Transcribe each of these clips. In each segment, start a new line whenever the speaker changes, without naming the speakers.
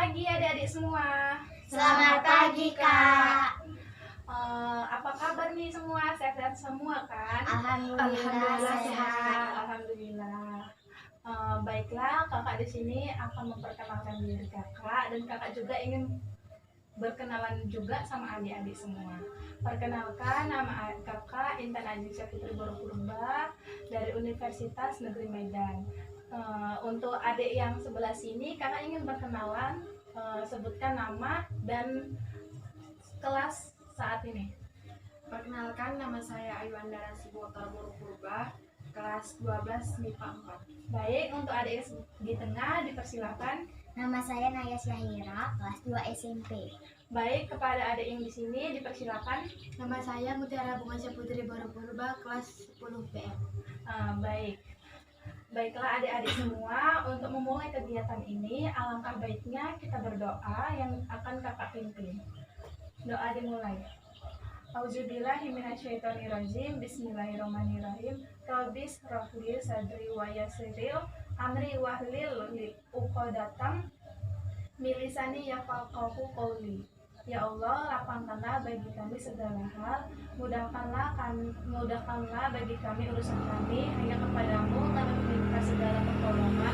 pagi adik-adik semua.
Selamat pagi, Kak.
Apa kabar nih semua? Sehat-sehat semua kan?
Alhamdulillah
sehat. Alhamdulillah. Baiklah, kakak di sini akan memperkenalkan diri kakak dan kakak juga ingin berkenalan juga sama adik-adik semua. Perkenalkan, nama kakak Intan Aziza Fitri Borokpurba dari Universitas Negeri Medan. Untuk adik yang sebelah sini, kakak ingin berkenalan, sebutkan nama dan kelas saat ini.
Perkenalkan, nama saya Ayuandara Sibotar Borokpurba, kelas 12 MIPA 4.
Baik, untuk adik di tengah dipersilakan.
Nama saya Naya Syahira, kelas 2 SMP.
Baik, kepada adik yang di sini dipersilakan.
Nama saya Mutiara Bunga Putri Borokpurba, kelas 10 PM.
Baiklah adik-adik semua, untuk memulai kegiatan ini alangkah baiknya kita berdoa yang akan kakak pimpin. Doa dimulai. Auzubillahiminasyaitonirrajim. Bismillahirrahmanirrahim. Rabbis rafli sadri wa yassiril amri wahlil uqdatam min lisani yafqahu qawli. Ya Allah, lapangkanlah bagi kami segala hal, mudahkanlah bagi kami urusan kami, hanya kepadamu kami meminta segala pertolongan.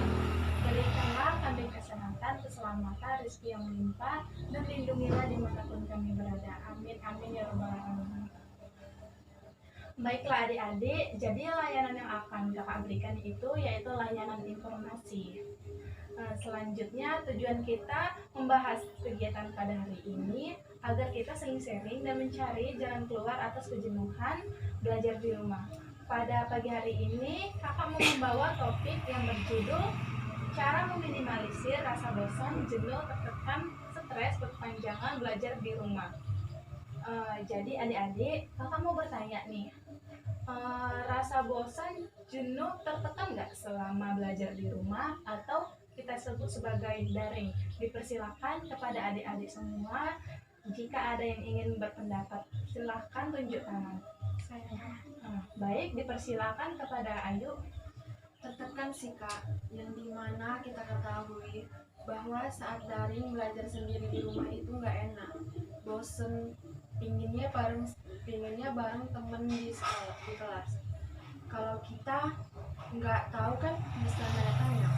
Berikanlah kami kesehatan, keselamatan, rezeki yang melimpah, dan lindungilah dimanapun kami berada. Amin, amin ya rabbal alamin. Baiklah adik-adik, jadi layanan yang akan kakak berikan itu yaitu layanan informasi. Selanjutnya tujuan kita membahas kegiatan pada hari ini agar kita saling sharing dan mencari jalan keluar atas kejenuhan belajar di rumah. Pada pagi hari ini kakak mau membawa topik yang berjudul cara meminimalisir rasa bosan, jenuh, tertekan, stres berkepanjangan belajar di rumah. Jadi adik-adik, kakak mau bertanya nih, rasa bosan, jenuh, tertekan nggak selama belajar di rumah atau kita sebut sebagai daring? Dipersilakan kepada adik-adik semua. Jika ada yang ingin berpendapat, silahkan tunjuk tangan. Baik, dipersilakan kepada Ayu.
Tertekan sih, Kak, yang dimana kita ketahui bahwa saat daring belajar sendiri di rumah itu nggak enak, bosen, pinginnya bareng temen di sekolah, di kelas. Kalau kita nggak tahu kan bisa tanya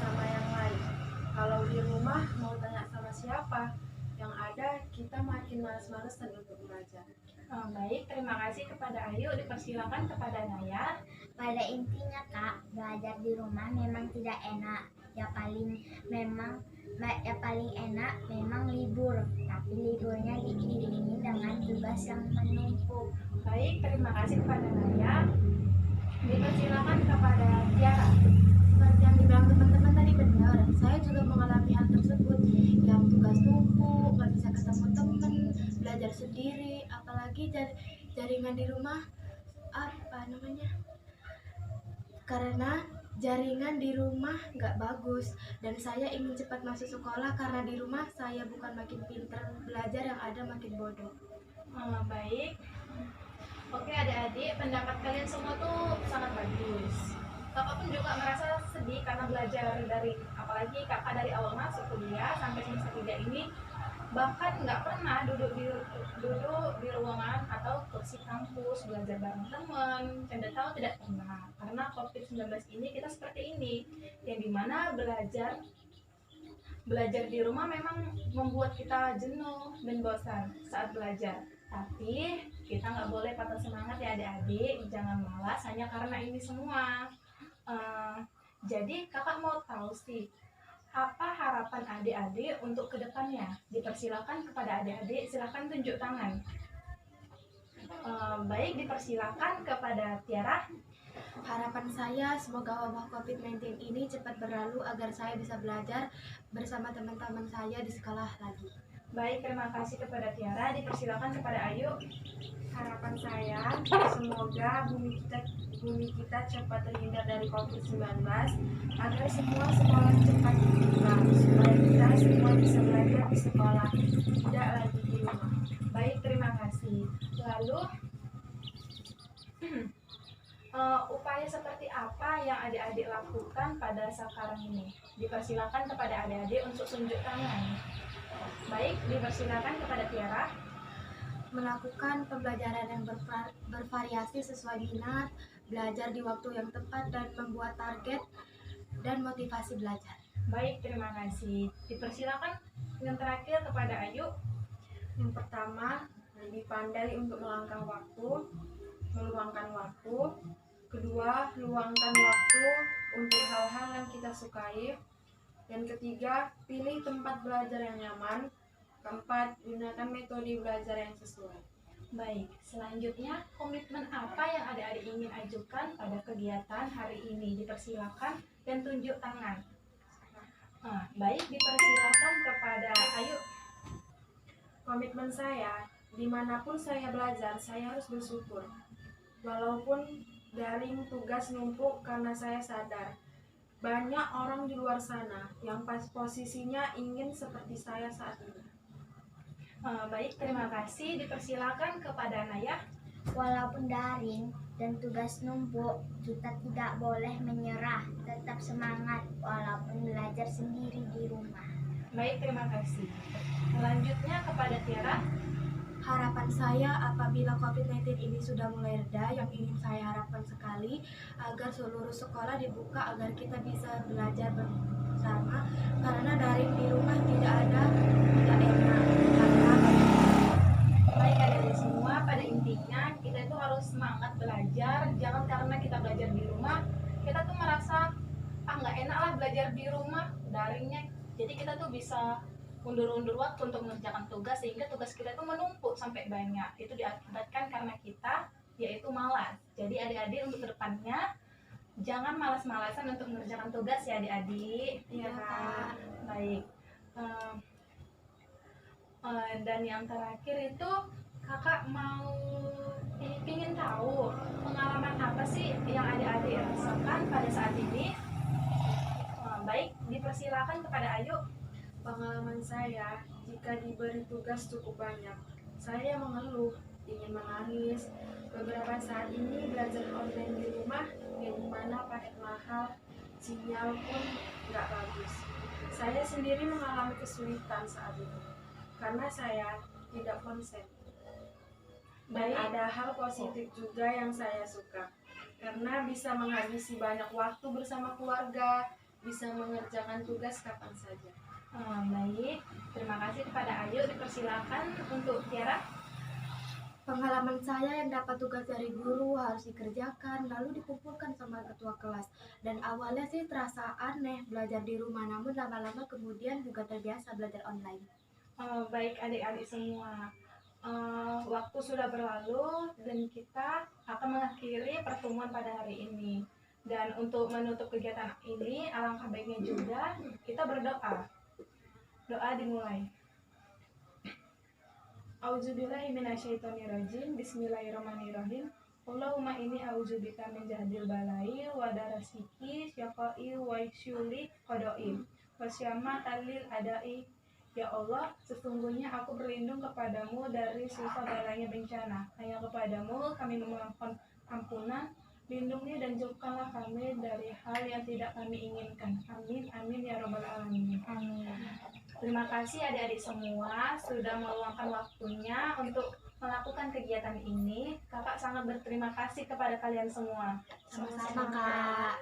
sama yang lain. Kalau di rumah mau tanya sama siapa, yang ada kita makin malas-malesan untuk belajar.
Baik, terima kasih kepada Ayu. Dipersilakan kepada Naya.
Pada intinya, Kak, belajar di rumah memang tidak enak. Yang paling enak memang libur, tapi liburnya diiringi dengan tugas yang menumpuk.
Baik, terima kasih kepada Naya. Dipersilakan kepada Tiara.
Seperti yang dibilang teman-teman tadi benar, saya juga mengalami hal tersebut, yang tugas numpuk, nggak bisa ketemu temen, belajar sendiri, apalagi jaringan di rumah karena jaringan di rumah nggak bagus, dan saya ingin cepat masuk sekolah karena di rumah saya bukan makin pinter belajar, yang ada makin bodoh.
Baik. Oke adik-adik, pendapat kalian semua tuh sangat bagus. Kakak pun juga merasa sedih karena belajar apalagi kakak dari awal masuk kuliah sampai semester 3 ini bahkan nggak pernah duduk di ruangan atau kursi kampus belajar bareng teman. Canda tahu tidak pernah, karena COVID-19 ini kita seperti ini, yang dimana belajar di rumah memang membuat kita jenuh dan bosan saat belajar. Tapi kita nggak boleh patah semangat ya adik-adik, jangan malas hanya karena ini semua. Jadi kakak mau tahu sih, apa harapan adik-adik untuk kedepannya? Dipersilakan kepada adik-adik, silakan tunjuk tangan. Baik, dipersilakan kepada Tiara.
Harapan saya semoga wabah COVID-19 ini cepat berlalu agar saya bisa belajar bersama teman-teman saya di sekolah lagi.
Baik, terima kasih kepada Tiara. Dipersilakan kepada Ayu.
Harapan saya semoga bumi kita cepat terhindar dari COVID-19 agar semua sekolah cepat dibuka supaya kita semua bisa belajar di sekolah, tidak lagi di rumah.
Baik, terima kasih. Lalu upaya seperti apa yang adik-adik lakukan pada sekarang ini? Dipersilakan kepada adik-adik untuk tunjuk tangan. Baik, dipersilakan kepada Tiara.
Melakukan pembelajaran yang bervariasi sesuai minat, belajar di waktu yang tepat, dan membuat target dan motivasi belajar.
Baik, terima kasih. Dipersilakan yang terakhir kepada Ayu.
Yang pertama, lebih pandai untuk melangkah waktu, meluangkan waktu. Kedua, luangkan waktu untuk hal-hal yang kita sukai. Dan ketiga, pilih tempat belajar yang nyaman. Keempat, gunakan metode belajar yang sesuai.
Baik, selanjutnya komitmen apa yang adik-adik ingin ajukan pada kegiatan hari ini? Dipersilakan dan tunjuk tangan. Baik, dipersilakan kepada Ayu.
Komitmen saya, dimanapun saya belajar, saya harus bersyukur. Walaupun daring tugas numpuk, karena saya sadar banyak orang di luar sana yang pas posisinya ingin seperti saya saat ini.
Baik, terima kasih. Dipersilakan kepada Naya.
Walaupun daring dan tugas numpuk, kita tidak boleh menyerah. Tetap semangat walaupun belajar sendiri di rumah.
Baik, terima kasih. Selanjutnya kepada Tiara.
Harapan saya apabila COVID-19 ini sudah mulai reda, yang ingin saya harapkan sekali agar seluruh sekolah dibuka agar kita bisa belajar bersama, karena daring di rumah tidak enak.
Baik, adik-adik semua, pada intinya kita itu harus semangat belajar. Jangan karena kita belajar di rumah, kita tuh merasa nggak enak lah belajar di rumah daringnya. Jadi kita tuh bisa undur-undur waktu untuk mengerjakan tugas, sehingga tugas kita itu menumpuk sampai banyak. Itu diakibatkan karena kita yaitu malas. Jadi adik-adik untuk kedepannya jangan malas-malasan untuk mengerjakan tugas ya adik-adik.
Iya, Kak.
Baik. Dan yang terakhir itu kakak mau ingin tahu pengalaman apa sih yang adik-adik rasakan pada saat ini. Baik, dipersilakan kepada Ayu.
Pengalaman saya, jika diberi tugas cukup banyak, saya mengeluh, ingin menangis. Beberapa saat ini belajar online di rumah, yang dimana paket mahal, sinyal pun nggak bagus. Saya sendiri mengalami kesulitan saat itu, karena saya tidak konsen. Dan
Baik.
ada hal positif juga yang saya suka, karena bisa menghabisi banyak waktu bersama keluarga, bisa mengerjakan tugas kapan saja.
Baik, terima kasih kepada Ayu. Dipersilakan untuk Tiara.
Pengalaman saya yang dapat tugas dari guru harus dikerjakan, lalu dikumpulkan sama ketua kelas. Dan awalnya sih terasa aneh belajar di rumah, namun lama-lama kemudian juga terbiasa belajar online.
Baik adik-adik semua, waktu sudah berlalu dan kita akan mengakhiri pertemuan pada hari ini. Dan untuk menutup kegiatan ini, alangkah baiknya juga kita berdoa. Doa dimulai. Auzubillahi minasyaitonirrajim. Bismillahirrahmanirrahim. Allahumma inni auzubika min jahdil balai wa darasiki syaqai wa syuli qadai wa syammatalil adai. Ya Allah, sesungguhnya aku berlindung kepadamu dari susah balanya bencana. Hanya kepadamu kami memohon ampunan. Lindungi dan jauhkanlah kami dari hal yang tidak kami inginkan. Amin, amin ya robbal alamin.
Amin.
Terima kasih adik-adik semua sudah meluangkan waktunya untuk melakukan kegiatan ini. Kakak sangat berterima kasih kepada kalian semua.
Sama-sama, Kak.